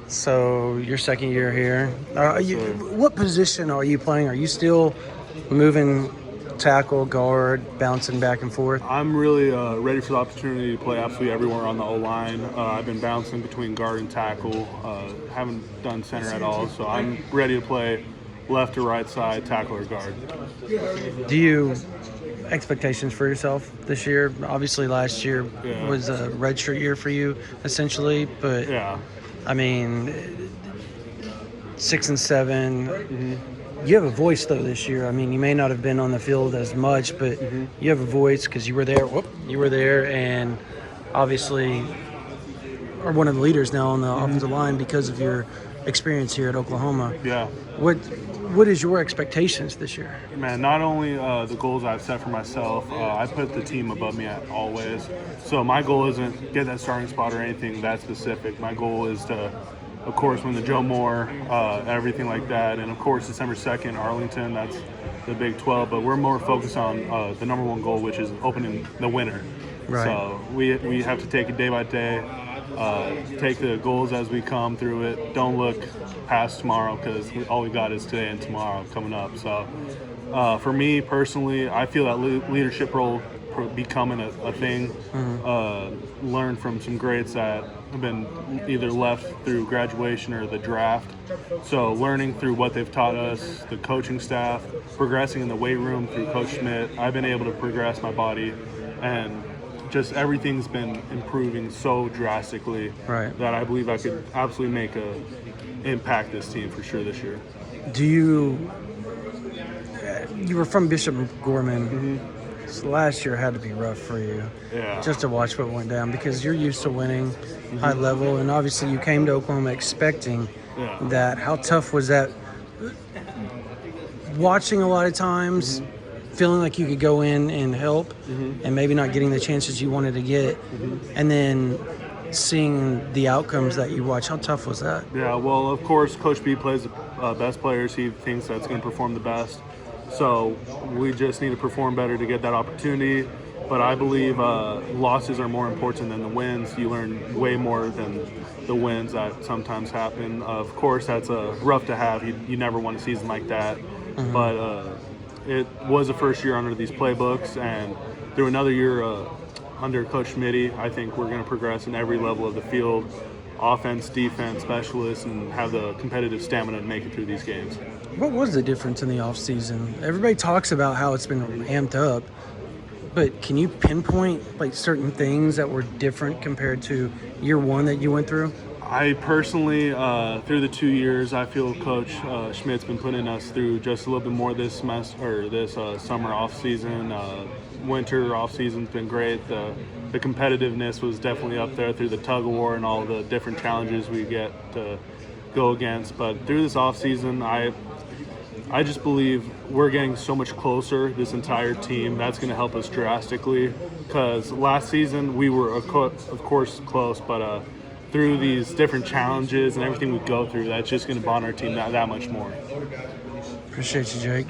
So your second year here. Sir. What position are you playing? Are you still moving tackle, guard, bouncing back and forth? I'm really ready for the opportunity to play absolutely everywhere on the O-line. I've been bouncing between guard and tackle. Haven't done center at all, so I'm ready to play left or right side, tackle or guard. Do you expectations for yourself this year? Obviously, last year Yeah. was a redshirt year for you, essentially. But Yeah. I mean, 6 and 7. Mm-hmm. You have a voice though this year. I mean, you may not have been on the field as much, but Mm-hmm. you have a voice because you were there. You were there, and obviously are one of the leaders now on the offensive line because of your experience here at Oklahoma. Yeah. What is your expectations this year? Man, not only the goals I've set for myself, I put the team above me at always. So my goal isn't get that starting spot or anything that specific. My goal is to, of course, win the Joe Moore, everything like that. And, of course, December 2nd, Arlington, that's the Big 12. But we're more focused on the number one goal, which is opening the winner. Right. So we have to take it day by day, take the goals as we come through it. Don't look past tomorrow because all we got is today and tomorrow coming up. So for me personally, I feel that leadership role becoming a thing. Learned from some greats that have been either left through graduation or the draft. So learning through what they've taught us, the coaching staff, progressing in the weight room through Coach Schmidt, I've been able to progress my body, and just everything's been improving so drastically that I believe I could absolutely make a impact this team for sure this year. Do you were from Bishop Gorman. Mm-hmm. So last year had to be rough for you. Yeah. Just to watch what went down because you're used to winning high level, and obviously you came to Oklahoma expecting that. How tough was that? Watching a lot of times, feeling like you could go in and help, and maybe not getting the chances you wanted to get, and then seeing the outcomes that you watch. How tough was that? Yeah, well, of course, Coach B plays the best players. He thinks that's going to perform the best. So we just need to perform better to get that opportunity. But I believe losses are more important than the wins. You learn way more than the wins that sometimes happen. Of course, that's rough to have. You never want a season like that. But it was the first year under these playbooks, and through another year under Coach Schmidt, I think we're going to progress in every level of the field, offense, defense, specialists, and have the competitive stamina to make it through these games. What was the difference in the offseason? Everybody talks about how it's been amped up, but can you pinpoint like certain things that were different compared to year one that you went through? I personally, through the 2 years, I feel Coach Schmidt's been putting us through just a little bit more this semester or this summer off season. Winter off season's been great. The competitiveness was definitely up there through the tug of war and all the different challenges we get to go against. But through this off season, I just believe we're getting so much closer, this entire team. That's going to help us drastically because last season we were, of course, close, but through these different challenges and everything we go through, that's just going to bond our team that much more. Appreciate you, Jake.